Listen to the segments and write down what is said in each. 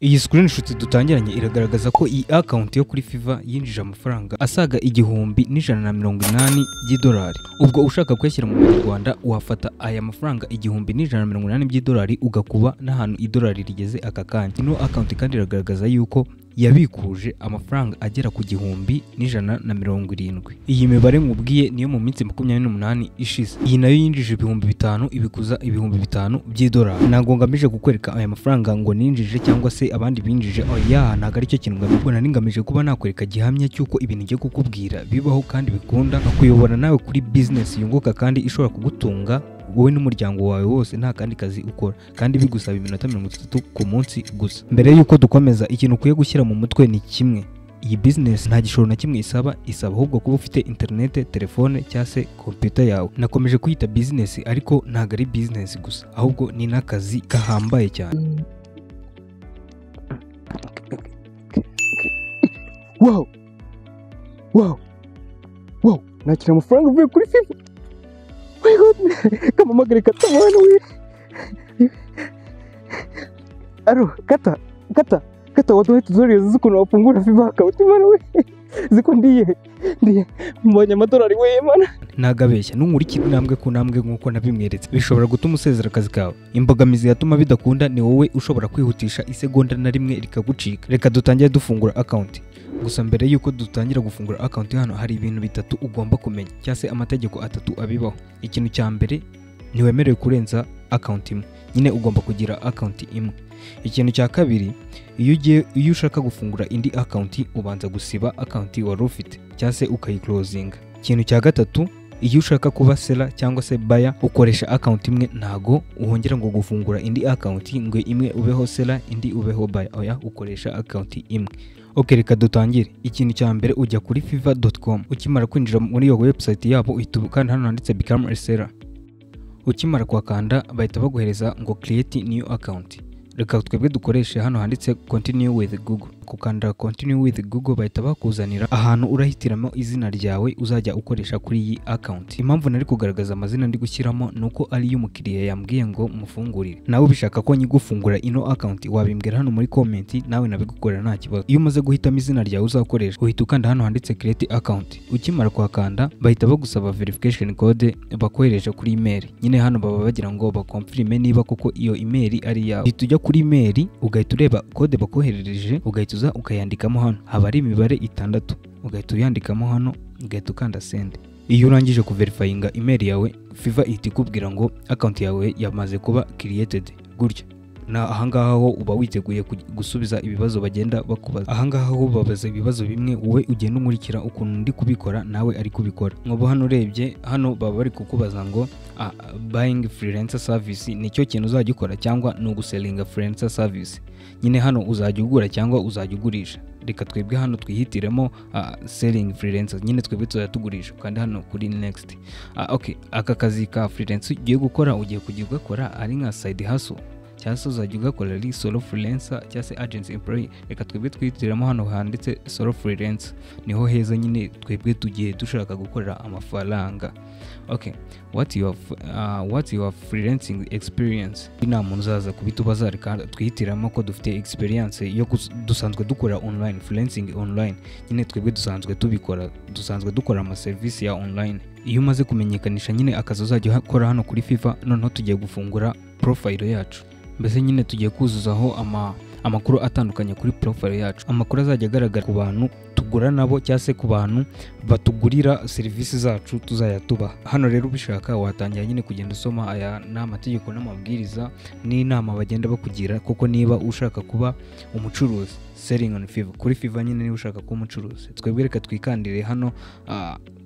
Iyi screenshot dutangiranye iragaragaza ko iyi account yo kuri Fiverr yinjije amafaranga asaga 1,180 by'idolari. Ubwo ushaka kuyashyira mu Rwanda wafata aya mafaranga 1,180 by'idolari ugakuba n'ahantu idolari rigeze aka kanya. Ino account kandi iragaragaza yuko yabikuje amafaranga agera ku 1,170. Iyi mibare nkubwiye niyo mu minsi 28 ishize. Iyi nayo yinjije 5,000 ibikuza 5,000 by'idolari. Ntabwo ngamije kukwereka aya mafaranga ngo ninjije cyangwa se abandi binjije. Oya, ntabwo ari cyo kintu ngamije. Nari ngamije kuba nakwereka gihamya cyuko ibintu ngiye kukubwira bibaho kandi bikunda, kuyobora nawe kuri business yunguka kandi ishobora kugutunga wowe n'umuryango wawe wose nta kandi kazi ukora, kandi bigusaba iminota 30 ku munsi gusa. Mbere yuko dukomeza, ikintu ukwiye gushyira mu mutwe ni kimwe: iyi business nta gishoro na kimwe isaba ahubwo kuba ufite internet, telefone cyangwa se computer yawe. Nakomeje kuyita business ariko ntabwo ari business gusa, ahubwo ni n'akazi gahambaye cyane. Wow, nakira amafaranga uvuye kuri Fiverr. My God, kamamagare Kata mwana we. Aro, Kata, waduhe tuzoriyo z'ukuntu wafungura Fiverr account mwana we. Ziko ndiye mbonye amadolari we mana. Nagabeshya nunkurikira intambwe ku ntambwe nkuko nabimweretse bishobora gutuma usezera akazi kawe. Imbogamizi yatuma bidakunda ni wowe ushobora kwihutisha isegonda na rimwe rikagucika. Reka dutangire dufungura account. Gusa mbere yuko dutangira gufungura account hano hari ibintu bitatu ugomba kumenya, cyangwa se amategeko atatu abibaho. Ikintu cya mbere, ntiwemerewe kurenza account imwe. Nyine ugomba kugira account imwe. Ikintu cya kabiri, iyo ushaka gufungura indi account ubanza gusiba account wari ufite cyangwa se ukayiclosinga. Ikintu cya gatatu, iyo ushaka kuba seller cyangwa se buyer ukoresha account imwe, ntago uhongera ngo gufungura indi account ngo imwe ubeho seller indi ubeho buyer. Oya, ukoresha account imwe. Okay, reka dutangire. Ikintu cya mbere, ujya kuri fiverr.com. Ukimara kwinjira muri iyo website yabo uhita ukanda hano handitse become a seller. Ukimara kwakanda bahita baguhereza ngo create new account. Reka twebwe dukoreshe hano handitse continue with Google. Kukanda continue with Google bahita bakuzanira ahantu urahitiramo izina ryawe uzajya ukoresha kuri iyi account. Impamvu nari kugaragaza amazina ndi gushyiramo nuko ari y'umukiriya yambwiye ngo mufungurire. Nawe ubishaka ko nyigufungura ino account wabimbwira hano muri comment, nawe nabigukorera nta kibazo. Iyo umaze guhitamo izina ryawe uzakoresha uhita ukanda hano handitse create account. Ukimara kwakanda bahita bagusaba verification code bakohereje kuri email. Nyine hano baba bagira ngo bakonfirme niba koko iyo email ari yawe. Tujya kuri email ugahita ureba code bakoherereje, ugahita uza ukayandikamo hano. Haba ari imibare 6 ugahita uyandikamo hano, ugahita ukanda send. Iyo urangije kuverifyinga email yawe, Fiverr ihita ikubwira ngo account yawe yamaze kuba created. Gutya na ahangaha ho uba witeguye gusubiza ibibazo bagenda bakubaza. Ahangaha ho babaza ibibazo bimwe, wowe ugenda umurikira ukuntu ndi kubikora nawe ari kubikora. Nkobo hano urebye hano baba bari kukubaza ngo buying freelancer service nicyo kintu uzajya ukora cyangwa no gusellinga freelancer service. Nyine hano uzajya ugura cyangwa uzajya ugurisha. Reka twebwe hano twihitiremo selling freelancer. Nyine twebwe tuzatugurisha kandi hano kuri next. Okay, aka kazi ka freelancer ugiye gukora ugiye kujya ugakora ari nka side hustle cyangwa se uzajya ugakora ari solo freelancer cyangwa se agency employee. Reka twebwe twihitiramo hano handitse solo freelancer, niho heza nyine twebwe tugiye dushaka gukorera amafaranga. Okay, what your freelancing experience? Ina muntu zaza kubitubaza, reka twihitiramo ko dufite experience yo dusanzwe dukora online, freelancing online. Nyine twebwe dusanzwe dukora ama service ya online. Iyo umaze kumenyekanisha nyine akazi uzajya ukora hano kuri Fiverr, noneho tugiye gufungura profile yacu. Mbese nyine tugiye kuzuzaho amakuru atandukanye kuri profile yacu. Amakuru azajya agaragara ku bantu tugura nabo cyangwa se ku bantu batugurira serivisi zacu tuzayatuba. Hano rero ubishaka watangira nyine kugenda usoma aya n'amategeko n'amabwiriza n'inama bagenda bakugira, kuko niba ushaka kuba umucuruzi selling on Fiverr, kuri Fiverr nyine niba ushaka kuba umucuruzi. Twebwe reka twikandire hano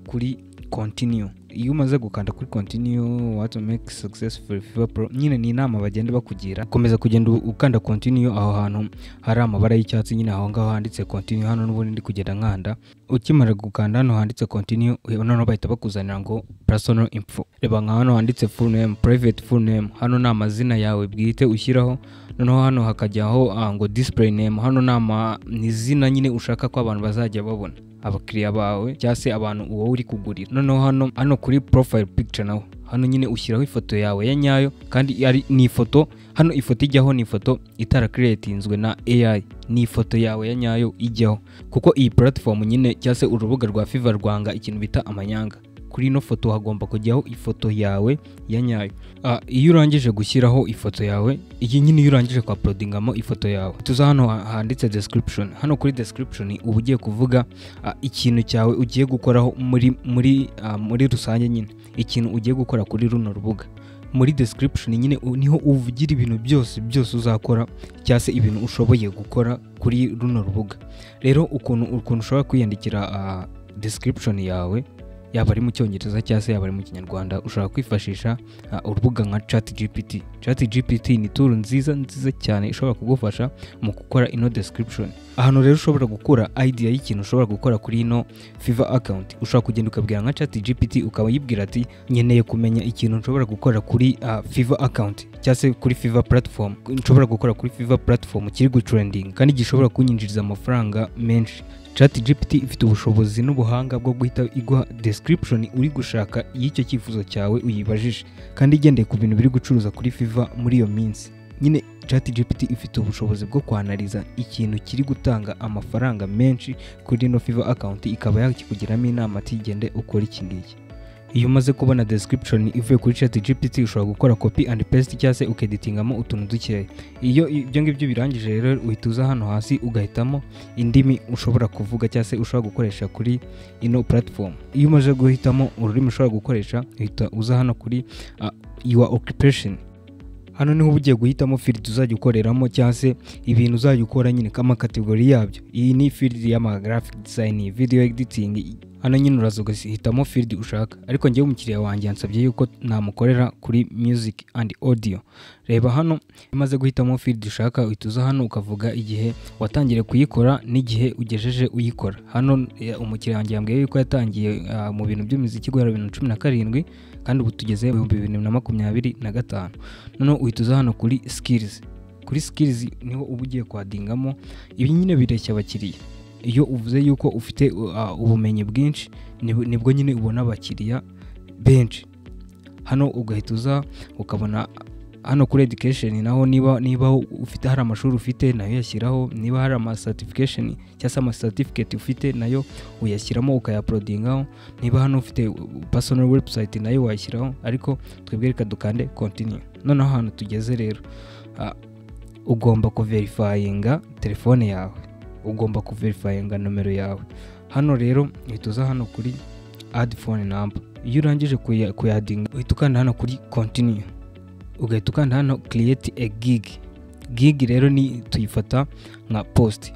kuri continue. Iyo umaze gukanda kuri continue, what to make successful Fiverr Pro, nyine ni inama bagenda bakugira. Komeza kugenda ukanda continue aho hantu hari amabara y'icyatsi, nyine aho ngaho handitse continue. Hano n'ubundi ndi kugenda nkanda. Ukimara gukanda hano handitse continue, noneho bahita bakuzanira ngo personal info. Reba nka hano handitse full name, private full name. Hano ni amazina yawe bwite ushyiraho. Noneho hano hakajyaho ngo display name. Hano ni izina nyine ushaka ko abantu bazajya babona. abakiriya bawe cyangwa se abantu uwo uri kugurira. Noneho hano kuri profile picture naho hano nyine ushyiraho ifoto yawe ya nyayo, kandi ni ifoto, hano ifoto ijyaho ni ifoto itara creatinzwe na AI, ni ifoto yawe ya nyayo ijyaho, kuko iyi platform nyine cyangwa se urubuga rwa Fiverr rwanga ikintu bita amanyanga. Kuri ino foto hagomba kujyaho ifoto yawe ya nyayo. Iyo urangije gushyiraho ifoto yawe, iyi nyine iyo urangije kwa uploadingamo ifoto yawe, tuza hano handitse description. Hano kuri description uba ugiye kuvuga ikintu cyawe ugiye gukoraho muri rusange, nyine ikintu ugiye gukora kuri runo rubuga. Muri description nyine niho uvugira ibintu byose uzakora cyangwa se ibintu ushoboye gukora kuri runo rubuga. Rero ukuntu ushobora kwiyandikira description yawe, yaba ari mu cyongereza cyangwa se yaba ari mu kinyarwanda, ushobora kwifashisha urubuga nka ChatGPT. ChatGPT ni tool nziza cyane ishobora kugufasha mu gukora ino description. Ahantu rero ushobora gukora idea y'ikintu ushobora gukora kuri ino Fiverr account, ushobora kugenda ukabwira nka ChatGPT ukaba yibwira ati nkeneye kumenya ikintu nshobora gukora kuri Fiverr account cyangwa se kuri Fiverr platform, nshobora gukora kuri Fiverr platform kiri gutrending kandi gishobora kunyinjiriza amafaranga menshi. ChatGPT ifite ubushobozi n'ubuhanga bwo guhita iguha description uri gushaka y'icyo cyifuzo cyawe uyibajije, kandi igendeye ku bintu biri gucuruza kuri Fiverr muri iyo minsi. Nyine ChatGPT ifite ubushobozi bwo kwanaliza ikintu kiri gutanga amafaranga menshi kuri ino Fiverr account, ikaba yakikugiramo inama ati gende ukora iki ngiki. Iyo umaze kubona description ivuye kuri ChatGPT, ushobora gukora copy and paste cyangwa se ukeditingamo utuntu dukeya. Iyo ibyo ngibyo birangije rero uhita uza hano hasi ugahitamo indimi ushobora kuvuga cyangwa se ushobora gukoresha kuri ino platform. Iyo umaze guhitamo ururimi ushobora gukoresha, uhita uza hano kuri your occupation. Hano niho ugiye guhitamo field uzajya ukoreramo cyangwa se ibintu uzajya ukora nyine kama kategori yabyo. Iyi ni field y'ama graphic design, video editing. Hano nyine uraza ugahitamo field ushaka, ariko njyewe umukiriya wanjye yansabye yuko namukorera kuri music and audio. Reba hano imaze guhitamo field ushaka, uhita uza hano ukavuga igihe watangire kuyikora n'igihe ugejeje uyikora. Hano umukiriya wanjye yambwiye yuko yatangiye mu bintu by'umuziki guhera 2017 kandi ubu tugeze 2025. Noneho uhita uza hano kuri skills. Kuri skills niho uba ugiye kwadingamo ibi nyine bireshya abakiriya. Iyo uvuze yuko ufite ubumenyi bwinshi nibwo nyine ubona abakiriya benshi. Hano ugahita uza ukabona hano kuri education naho niba ufite hari amashuri ufite nayo yashyiraho, niba hari ama certification cyangwa se ama certificate ufite nayo uyashyiramo ukayaploadingaho, niba hano ufite personal website nayo wayishyiraho, ariko twebwe reka dukande continue. Noneho hano tugeze rero ugomba kuverifyinga telefone yawe, ugomba kuverifyinga nomero yawe. Hano rero uhita uza hano kuri add phone number. Iyo urangije kuyadinga uhita ukanda hano kuri continue, ugahita ukanda hano create a gig. Gig rero ni tuyifata nka post.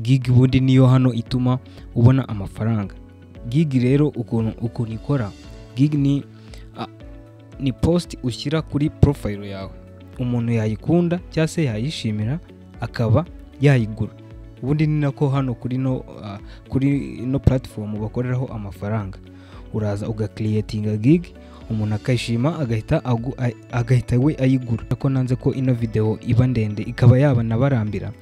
Gig ubundi niyo hano ituma ubona amafaranga. Gig rero ukuntu ikora, gig ni post ushyira kuri profile yawe, umuntu yayikunda cyangwa se yayishimira akaba yayigura. Ubundi ni nako hano kuri no platform bakoreraho amafaranga. Uraza ugacreatinga gig, umuntu akayishima agahita we ayigura. Ko nanze ko ino video iba ndende ikaba yaba nabarambira,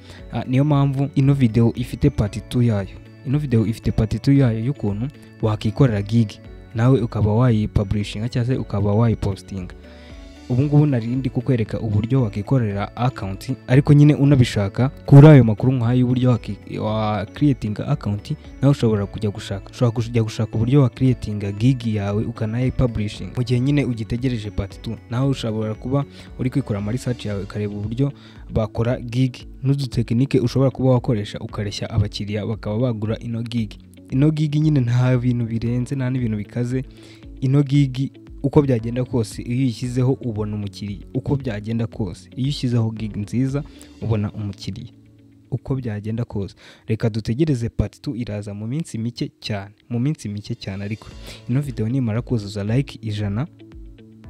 niyo mpamvu ino video ifite part 2 yayo. Ino video ifite part 2 yayo y'ukuntu wakikorera gig nawe ukaba wayipublishinga cyangwa se ukaba wayipostinga. Ubu ngubu narindi kukwereka uburyo wakikorera account, ariko nyine unabishaka kuri ayo makuru nk'ayo uburyo wa creating account, nawe ushobora kujya gushaka uburyo wa creating gig yawe ukanayipublishing. Mu gihe nyine ugitegereje part 2, nawe ushobora kuba uri kwikora ama research yawe ukareba uburyo bakora gig n'udutekinike ushobora kuba wakoresha ukareshya abakiriya bakaba bagura ino gig. Ino gig nyine nta bintu birenze, nta n'ibintu bikaze. Ino gig uko byagenda kose iyo uyishyizeho ubona umukiriya. Uko byagenda kose iyo ushyizeho gig nziza ubona umukiriya. Uko byagenda kose. Reka dutegereze part 2 iraza mu minsi mike cyane, ariko ino video nimara kuzuza like 100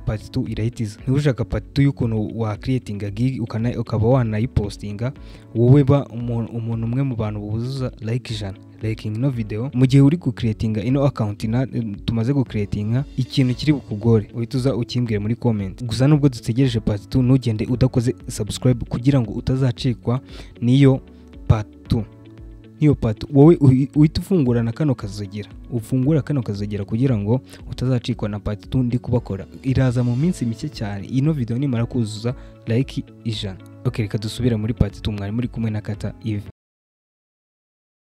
part 2 irahitiza. Niba ushaka part 2 y'ukuntu wa creating gig ukaba wanayipostinga, wowe ba umuntu umwe mu bantu buzuza like 100 liking ino video, mu gihe uri gucreatinga ino account tumaze gucreatinga, ikintu kiri bukugore uhita uza ukimbwire muri comment. Gusa nubwo dutegereje part 2, ntugende udakoze subscribe kugira ngo utazacikwa niyo part 2. nk'iyo part wowe uhita ufungurana kano kazogera, ufungura kano kazogera kugira ngo utazacikwa na part 2 ndi kubakora. Iraza mu minsi mike cyane, ino video nimara kuzuza like 100. Okay, reka dusubire muri part 2 mwari muri kumwe na Kata Yves.